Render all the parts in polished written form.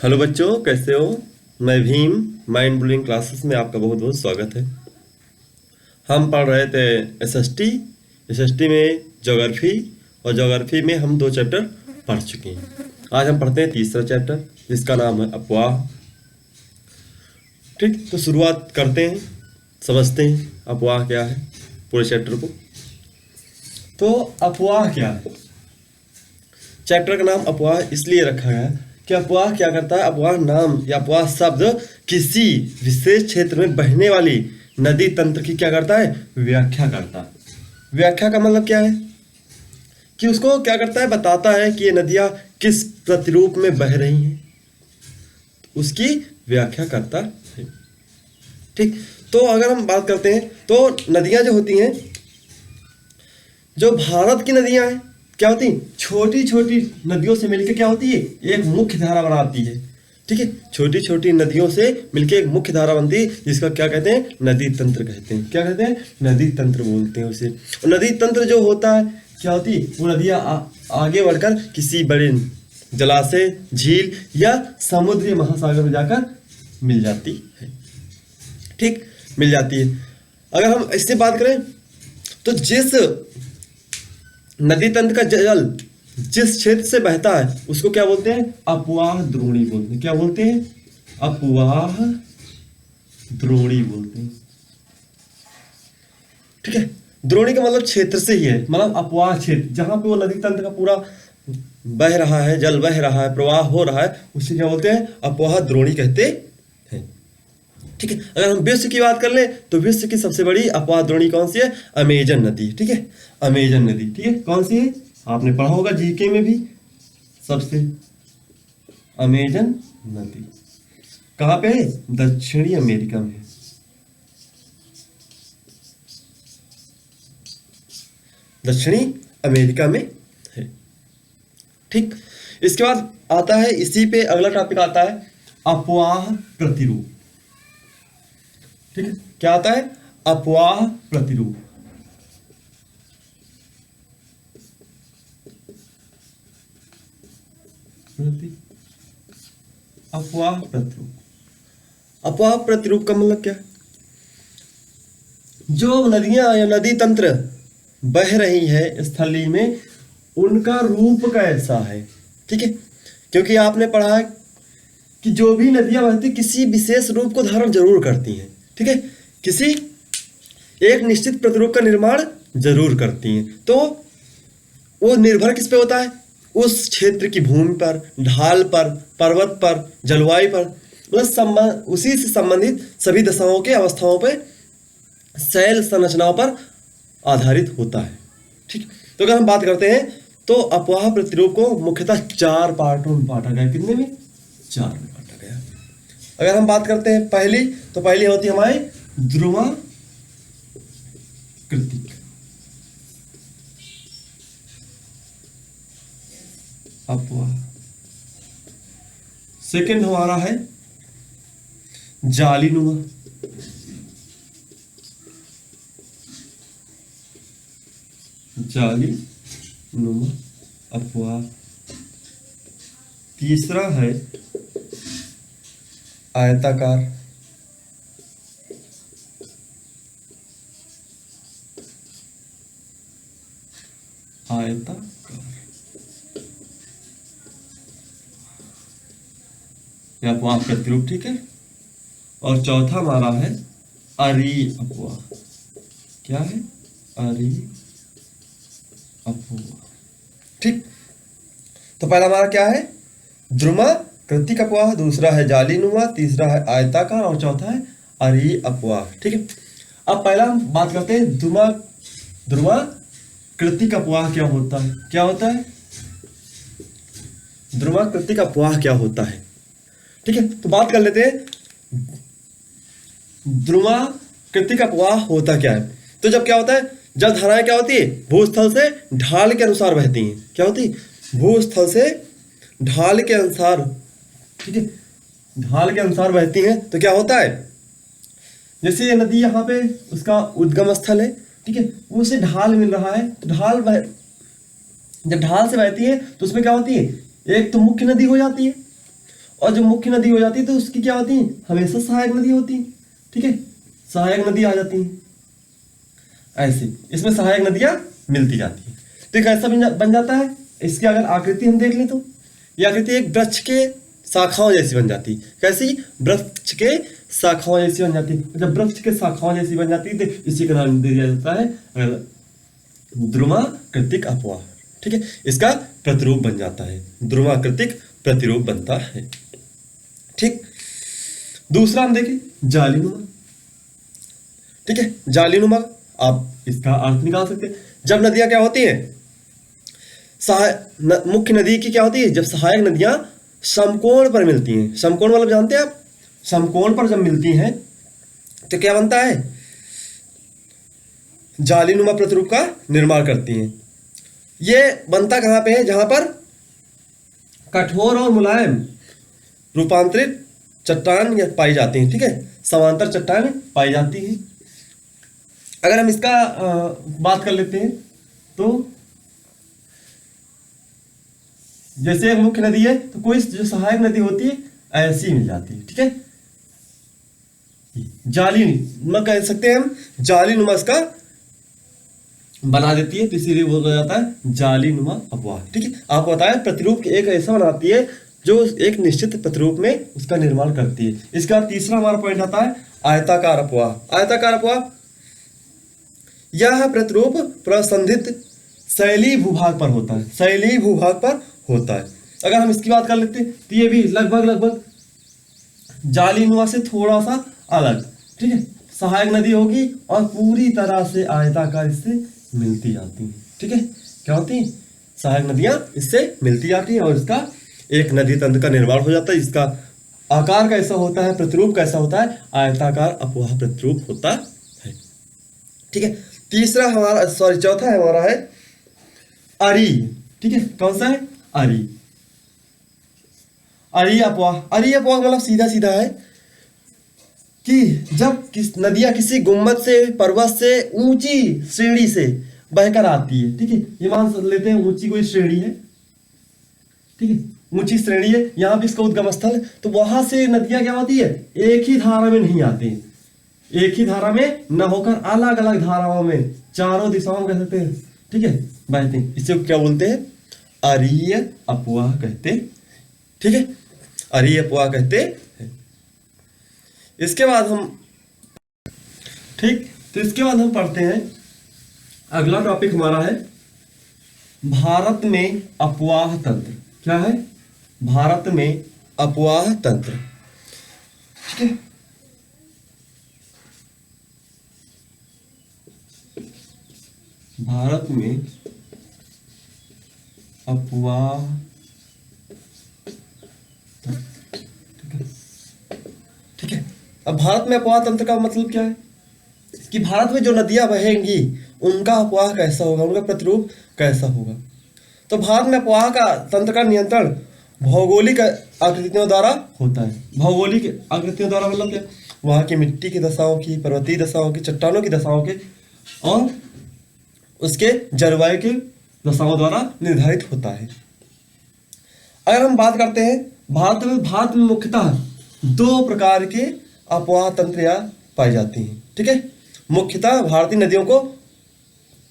Hello बच्चों, कैसे हो। मैं भीम माइंड ब्लोइंग क्लासेस में आपका बहुत बहुत स्वागत है। हम पढ़ रहे थे एसएसटी में ज्योग्राफी, और ज्योग्राफी में हम 2 चैप्टर पढ़ चुके हैं। आज हम पढ़ते हैं तीसरा चैप्टर, जिसका नाम है अपवाह। ठीक, तो शुरुआत करते हैं, समझते हैं अपवाह क्या है पूरे चैप्टर को। तो अपवाह क्या है? चैप्टर का नाम अपवाह इसलिए रखा गया कि अपवाह क्या करता है। अपवाह नाम या अपवाह शब्द किसी विशेष क्षेत्र में बहने वाली नदी तंत्र की क्या करता है, व्याख्या करता है। व्याख्या का मतलब क्या है कि उसको क्या करता है, बताता है कि ये नदियां किस प्रतिरूप में बह रही हैं, उसकी व्याख्या करता है। ठीक, तो अगर हम बात करते हैं तो नदियां जो होती हैं, जो भारत की नदियां हैं, क्या होती हैं, छोटी छोटी नदियों से मिलकर क्या होती है, एक मुख्य धारा बनाती है। ठीक है, छोटी छोटी नदियों से मिलकर एक मुख्य धारा बनती है, जिसका क्या कहते हैं, नदी तंत्र कहते हैं। क्या कहते हैं, नदी तंत्र बोलते हैं उसे। और नदी तंत्र जो होता है, क्या होती है, वो नदियां आगे बढ़कर किसी बड़े जलाशय, झील या समुद्री महासागर में जाकर मिल जाती है। ठीक, मिल जाती है। अगर हम इससे बात करें तो जिस नदी तंत्र का जल जिस क्षेत्र से बहता है उसको क्या बोलते हैं, अपवाह द्रोणी बोलते हैं। क्या बोलते हैं, अपवाह द्रोणी बोलते हैं। ठीक है, द्रोणी का मतलब क्षेत्र से ही है, मतलब अपवाह क्षेत्र जहां पे वो नदी तंत्र का पूरा बह रहा है, जल बह रहा है, प्रवाह हो रहा है, उसे क्या बोलते हैं, अपवाह द्रोणी कहते हैं। ठीक है, अगर हम विश्व की बात कर ले तो विश्व की सबसे बड़ी अपवाह द्रोणी कौन सी है, अमेजन नदी। ठीक है, अमेजन नदी। ठीक है, कौन सी है, आपने पढ़ा होगा जीके में भी, सबसे अमेजन नदी कहां पे है, दक्षिणी अमेरिका में है। दक्षिणी अमेरिका में है। ठीक, इसके बाद आता है, इसी पे अगला टॉपिक आता है अपवाह प्रतिरूप। ठीक है, क्या आता है, अपवाह प्रतिरूप। अपवाह प्रतिरूप। अपवाह प्रतिरूप का मतलब क्या है, जो नदियां या नदी तंत्र बह रही है स्थली में, उनका रूप कैसा है। ठीक है, क्योंकि आपने पढ़ा है कि जो भी नदियां बहती किसी विशेष रूप को धारण जरूर करती हैं। ठीक है, किसी एक निश्चित प्रतिरूप का निर्माण जरूर करती हैं। तो वो निर्भर किस पे होता है, उस क्षेत्र की भूमि पर, ढाल पर, पर्वत पर, जलवायु पर, मतलब उसी से संबंधित सभी दशाओं के अवस्थाओं पर, शैल संरचनाओं पर आधारित होता है। ठीक, तो अगर हम बात करते हैं तो अपवाह प्रतिरूप को मुख्यतः 4 पार्टों में बांटा गया। कितने में, 4 में बांटा गया। अगर हम बात करते हैं पहली, तो पहली होती है हमारी ध्रुवाकृतिक अपवाह। सेकंड हमारा है जालीनुमा। जालीनुमा अपवाह। तीसरा है आयताकार। आयताकार या अपवाह प्रतिरूप। ठीक है, और चौथा हमारा है अरी अपवाह। क्या है, अरी अपवाह। ठीक, तो पहला हमारा क्या है, ध्रुवाकृतिक अपवाह, दूसरा है जालीनुमा, तीसरा है आयताकार, और चौथा है अरी अपवाह। ठीक है, अब पहला हम बात करते हैं ध्रुवाकृतिक अपवाह क्या होता है। क्या होता है, ध्रुवाकृतिक अपवाह क्या होता है। ठीक है, तो बात कर लेते हैं ध्रुवाकृतिक अपवाह होता क्या है। तो जब क्या होता है, जब धाराएं क्या होती है, भूस्थल से ढाल के अनुसार बहती हैं। क्या होती है, भूस्थल से ढाल के अनुसार। ठीक है, ढाल के अनुसार बहती हैं। तो क्या होता है, जैसे ये नदी यहाँ पे उसका उद्गम स्थल है। ठीक है, उसे ढाल मिल रहा है, तो जब ढाल से बहती है तो उसमें क्या होती है, एक तो मुख्य नदी हो जाती है, और जो मुख्य नदी हो जाती है तो उसकी क्या होती है, हमेशा सहायक नदी होती है। ठीक है, सहायक नदी आ जाती है, ऐसे इसमें सहायक नदियां मिलती जाती है। तो ये कैसा बन जाता है, इसकी अगर आकृति हम देख लें तो ये आकृति एक वृक्ष के शाखाओं जैसी बन जाती है। कैसी, वृक्ष के शाखाओं जैसी बन जाती है। जब वृक्ष के शाखाओं जैसी बन जाती है तो इसी का नाम दे दिया जाता है ध्रुवाकृतिक अपवाह। ठीक है, इसका प्रतिरूप बन जाता है, ध्रुवाकृतिक प्रतिरूप बनता है। ठीक, दूसरा हम देखें जालीनुमा। ठीक है, जालीनुमा आप इसका अर्थ निकाल सकते हैं। जब नदियां क्या होती हैं, मुख्य नदी की क्या होती है, जब सहायक नदियां समकोण पर मिलती हैं। समकोण मतलब जानते हैं आप, समकोण पर जब मिलती हैं तो क्या बनता है, जालीनुमा प्रतिरूप का निर्माण करती हैं। ये बनता कहां पे है, जहां पर कठोर और मुलायम रूपांतरित चट्टान पाई जाती हैं। ठीक है, समांतर चट्टान पाई जाती है। अगर हम इसका बात कर लेते हैं तो जैसे एक मुख्य नदी है तो कोई जो सहायक नदी होती है ऐसी मिल जाती है। ठीक है, जालीनुमा कह सकते हैं हम, जालीनुमा इसका बना देती है, तो इसीलिए बोला जाता है जालीनुमा अपवाह। ठीक है, आपको बताया प्रतिरूप एक ऐसा बनाती है जो एक निश्चित प्रतिरूप में उसका निर्माण करती है। इसके बाद तीसरा हमारा पॉइंट आता है आयताकार अपवाह। आयताकार अपवाह, यह प्रतिरूप प्रसंधित शैली भूभाग पर होता है, शैली भूभाग पर होता है। अगर हम इसकी बात कर लेते हैं तो ये भी लगभग जालीनुमा से थोड़ा सा अलग। ठीक है, सहायक नदी होगी और पूरी तरह से आयताकार इससे मिलती जाती है। ठीक है, क्या होती है, सहायक नदियां इससे मिलती जाती हैं और इसका एक नदी तंत्र का निर्माण हो जाता है। इसका आकार कैसा होता है, प्रतिरूप कैसा होता है, आयताकार अपवाह प्रतिरूप होता है। ठीक है, तीसरा हमारा चौथा हमारा है अरी। ठीक है, कौन सा है, अरी। अरी अपवाह, अरी अपवाह मतलब सीधा सीधा है कि जब नदियां किसी गुम्बद से, पर्वत से, ऊंची श्रेणी से बहकर आती है। ठीक है, ये मान लेते हैं ऊंची कोई श्रेणी है। ठीक है, ऊंची श्रेणी है, यहाँ पे इसका उद्गम स्थल है, तो वहां से नदियां क्या होती है, एक ही धारा में नहीं आती हैं, एक ही धारा में न होकर अलग अलग धाराओं में चारों दिशाओं कह सकते हैं। ठीक है, बहते हैं, इसे क्या बोलते हैं, अरीय अपवाह कहते हैं। ठीक है, अरीय अपवाह कहते हैं। इसके बाद हम, ठीक, तो इसके बाद हम पढ़ते हैं, अगला टॉपिक हमारा है भारत में अपवाह तंत्र। क्या है, भारत में अपवाह तंत्र। ठीक है, भारत में अपवाह, ठीक है। अब भारत में अपवाह तंत्र का मतलब क्या है कि भारत में जो नदियां बहेंगी उनका अपवाह कैसा होगा, उनका प्रतिरूप कैसा होगा। तो भारत में अपवाह का तंत्र का नियंत्रण भौगोलिक आकृतियों द्वारा होता है। भौगोलिक आकृतियों द्वारा मतलब क्या, वहाँ की मिट्टी की दशाओं की, पर्वतीय दशाओं की, चट्टानों की दशाओं के और उसके जलवायु की दशाओं द्वारा निर्धारित होता है। अगर हम बात करते हैं भारत में मुख्यतः दो प्रकार के अपवाह तंत्र पाई जाती हैं। ठीक है, मुख्यतः भारतीय नदियों को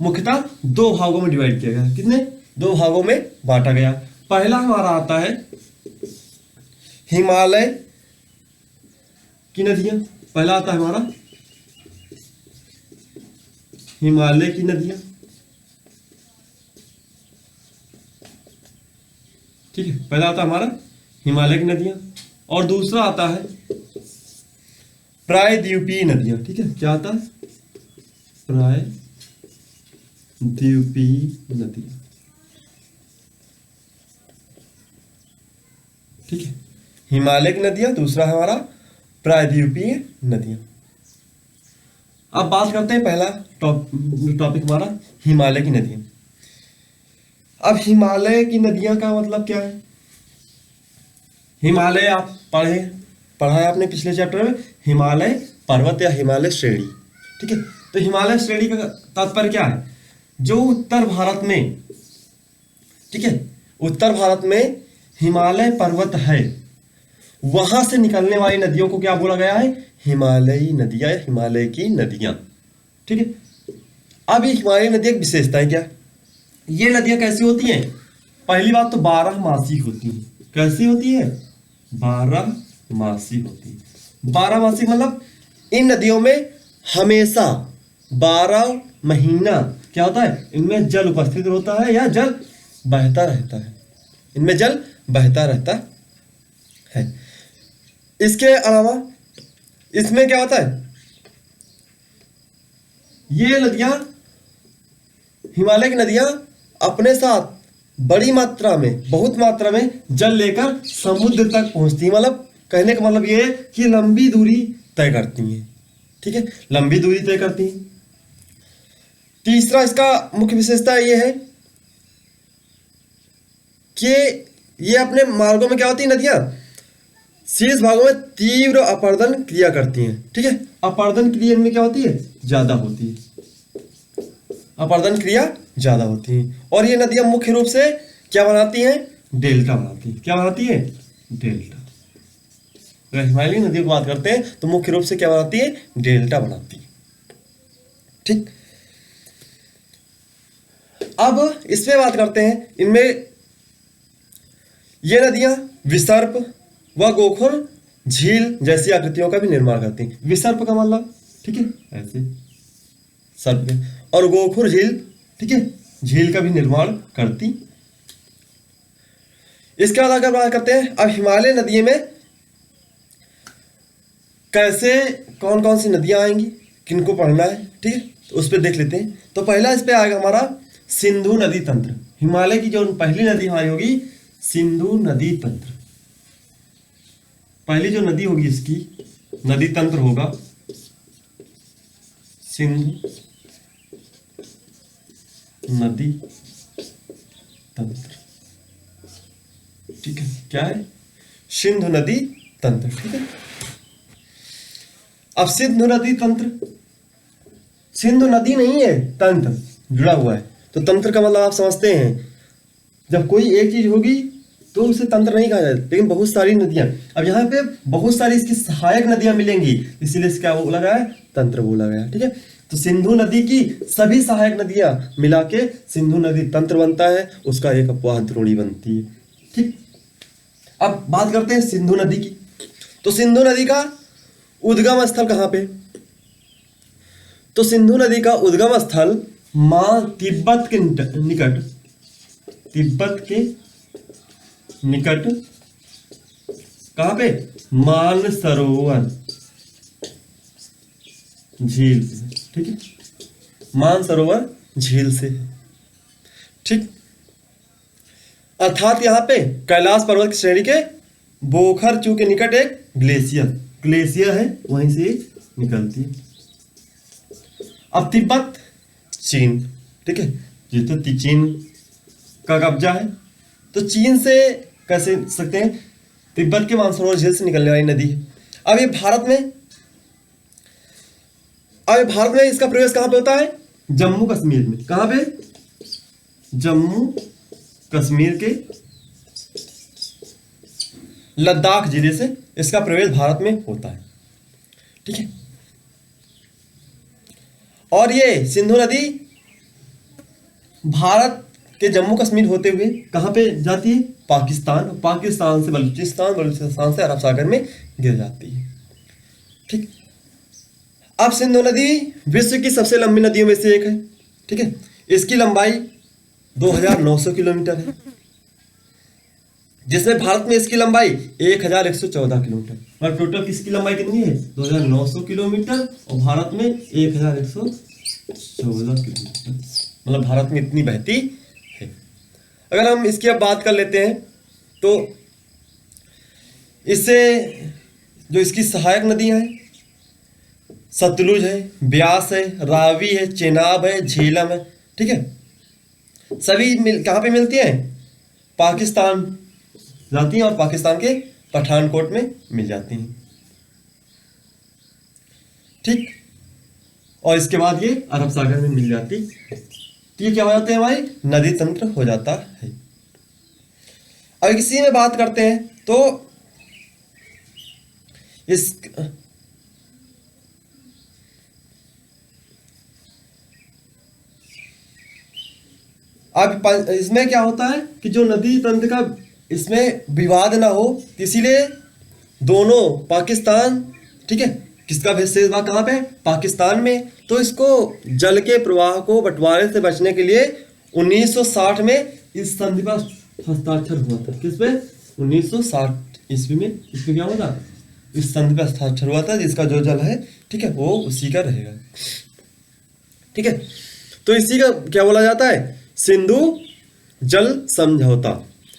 मुख्यतः दो भागों में डिवाइड किया गया। कितने, दो भागों में बांटा गया। पहला हमारा आता है हिमालय की नदियां, पहला आता है हमारा हिमालय की नदियां। ठीक है, पहला आता है हमारा हिमालय की नदियां और दूसरा आता है प्रायद्वीपीय नदियां। ठीक है, क्या आता है, प्रायद्वीपीय नदियां। ठीक है, हिमालय की नदियां, दूसरा है हमारा प्रायद्वीपीय नदियां। अब बात करते हैं पहला टॉपिक हमारा हिमालय की नदियां। अब हिमालय की नदियां का मतलब क्या है, हिमालय आप पढ़ा है आपने पिछले चैप्टर में, हिमालय पर्वत या हिमालय श्रेणी। ठीक है, तो हिमालय श्रेणी का तात्पर्य क्या है, जो उत्तर भारत में, ठीक है, उत्तर भारत में हिमालय पर्वत है वहां से निकलने वाली नदियों को क्या बोला गया है? हिमालयी नदियां, हिमालय की नदियां। ठीक है। अब ये हिमालयी नदियां की विशेषताएं क्या है? ये नदियां कैसी होती हैं? पहली बात तो 12 मासी होती हैं। कैसी होती है? 12 मासी होती है। 12 मासी मतलब इन नदियों में हमेशा 12 महीना क्या होता है? इनमें जल उपस्थित होता है या जल बहता रहता है। इनमें जल बहता रहता है। इसके अलावा इसमें क्या होता है? ये नदियां, हिमालय की नदियां अपने साथ बड़ी मात्रा में, बहुत मात्रा में जल लेकर समुद्र तक पहुंचती हैं। मतलब कहने का मतलब ये है कि लंबी दूरी तय करती हैं। ठीक है, लंबी दूरी तय करती हैं। तीसरा इसका मुख्य विशेषता ये है कि ये अपने मार्गों में क्या होती है? नदियां शीर्ष भागों में तीव्र अपरदन क्रिया करती हैं। ठीक है, अपरदन क्रिया इनमें क्या होती है? ज्यादा होती है। अपरदन क्रिया ज्यादा होती है। और ये नदियां मुख्य रूप से क्या बनाती हैं? डेल्टा बनाती है। क्या बनाती है? डेल्टा। अगर हिमालयी नदियों की बात करते हैं तो मुख्य रूप से क्या बनाती है? डेल्टा बनाती है। ठीक, अब इसमें बात करते हैं। इनमें ये नदियां विसर्प व गोखुर झील जैसी आकृतियों का भी निर्माण करती हैं। विसर्प का मतलब, ठीक है, ऐसे सर्प के, और गोखुर झील, ठीक है, झील का भी निर्माण करती। इसके बाद अगर बात करते हैं अब हिमालय नदियों में कैसे, कौन कौन सी नदियां आएंगी, किनको पढ़ना है, ठीक है, तो उस पर देख लेते हैं। तो पहला इस पे आएगा हमारा सिंधु नदी तंत्र। हिमालय की जो पहली नदी हमारी होगी सिंधु नदी तंत्र। पहली जो नदी होगी इसकी नदी तंत्र होगा सिंधु नदी तंत्र। ठीक है, क्या है? सिंधु नदी तंत्र। ठीक है, अब सिंधु नदी तंत्र, सिंधु नदी नहीं है, तंत्र जुड़ा हुआ है। तो तंत्र का मतलब आप समझते हैं, जब कोई एक चीज होगी तो उसे तंत्र नहीं कहा जाता, लेकिन बहुत सारी नदियां, अब यहाँ पे बहुत सारी इसकी सहायक नदियां मिलेंगी, इसीलिए इसका बोला गया है तंत्र बोला गया। ठीक है, तो सिंधु नदी की सभी सहायक नदियां मिला के सिंधु नदी तंत्र बनता है, उसका एक अपवाह द्रोणी बनती है। ठीक, अब बात करते हैं सिंधु नदी की। तो सिंधु नदी का उद्गम स्थल कहां पे? तो सिंधु नदी का उद्गम स्थल तिब्बत के निकट, तिब्बत के निकट कहां पे? मानसरोवर झील से। ठीक है, मानसरोवर झील से। ठीक, अर्थात यहां पे कैलाश पर्वत की श्रेणी के बोखरचू के निकट एक ग्लेशियर है, वहीं से निकलती है। अब तिब्बत, चीन, ठीक है, ये तो चीन का कब्जा है, तो चीन से कैसे सकते हैं? तिब्बत के मानसरोवर झील से निकलने वाली नदी है। अब ये भारत में, इसका प्रवेश कहां पे होता है? जम्मू कश्मीर में। कहां पे? जम्मू कश्मीर के लद्दाख जिले से इसका प्रवेश भारत में होता है। ठीक है, और ये सिंधु नदी भारत के जम्मू कश्मीर होते हुए कहां पे जाती है? पाकिस्तान, पाकिस्तान से बलूचिस्तान, बलूचिस्तान से अरब सागर में गिर जाती है। ठीक, अब सिंधु नदी विश्व की सबसे लंबी नदियों में से एक है। ठीक है, इसकी लंबाई 2900 किलोमीटर है, जिसमें भारत में इसकी लंबाई 1114 किलोमीटर। और टोटल किसकी लंबाई कितनी है? 2900 किलोमीटर, और भारत में 1114 किलोमीटर, मतलब भारत में इतनी बहती है। अगर हम इसकी अब बात कर लेते हैं तो इससे जो इसकी सहायक नदियां हैं, सतलुज है, ब्यास है, रावी है, चेनाब है, झेलम है। ठीक है, सभी कहां पे मिलती हैं? पाकिस्तान जाती हैं और पाकिस्तान के पठानकोट में मिल जाती हैं। ठीक, और इसके बाद ये अरब सागर में मिल जाती, तो ये क्या हो जाते हैं? हमारी नदी तंत्र हो जाता है। अब इसी में बात करते हैं तो इस अब इसमें क्या होता है कि जो नदी तंत्र का इसमें विवाद ना हो, इसीलिए दोनों पाकिस्तान, ठीक है, किसका विशेष भाग कहाँ पे, पाकिस्तान में, तो इसको जल के प्रवाह को बंटवारे से बचने के लिए 1960 में इस संधि पर हस्ताक्षर हुआ था। किस पे, 1960 ईस्वी में इसमें क्या हुआ था, इस संधि पर हस्ताक्षर हुआ था, जिसका जो जल है, ठीक है, वो उसी का रहेगा। ठीक है, तो इसी का क्या बोला जाता है, सिंधु जल समझौता।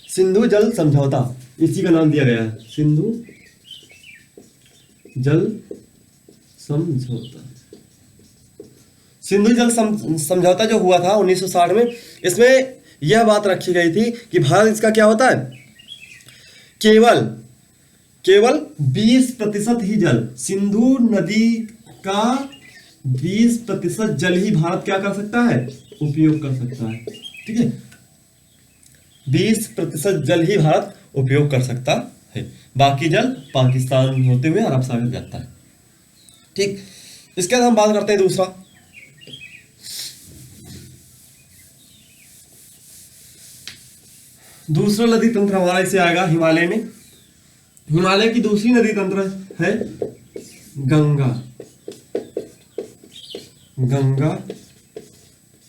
सिंधु जल समझौता इसी का नाम दिया गया है, सिंधु जल समझौता। सिंधु जल समझौता जो हुआ था 1960 में, इसमें यह बात रखी गई थी कि भारत इसका क्या होता है, केवल 20% ही जल, सिंधु नदी का 20% जल ही भारत क्या कर सकता है, उपयोग कर सकता है। ठीक है, 20% जल ही भारत उपयोग कर सकता है, बाकी जल पाकिस्तान होते हुए अरब सागर जाता है। ठीक, इसके बाद हम बात करते हैं दूसरा नदी तंत्र हमारा इसे आएगा हिमालय में। हिमालय की दूसरी नदी तंत्र है गंगा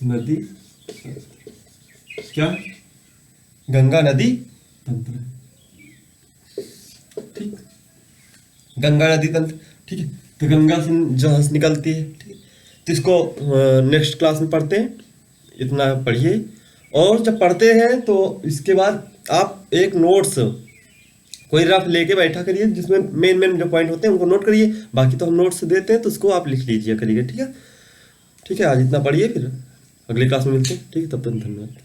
नदी, क्या, गंगा नदी तंत्र। ठीक, गंगा नदी तंत्र, ठीक है, तो गंगा से जहां से निकलती है, ठीक है, तो इसको नेक्स्ट क्लास में पढ़ते हैं, इतना पढ़िए। और जब पढ़ते हैं तो इसके बाद आप एक नोट्स कोई रफ लेके बैठा करिए, जिसमें मेन जो पॉइंट होते हैं उनको नोट करिए, बाकी तो हम नोट्स देते हैं तो उसको आप लिख लीजिए करिए। ठीक है, ठीक है, आज इतना पढ़िए, फिर अगले क्लास में मिलते हैं। ठीक है, तब तक धन्यवाद।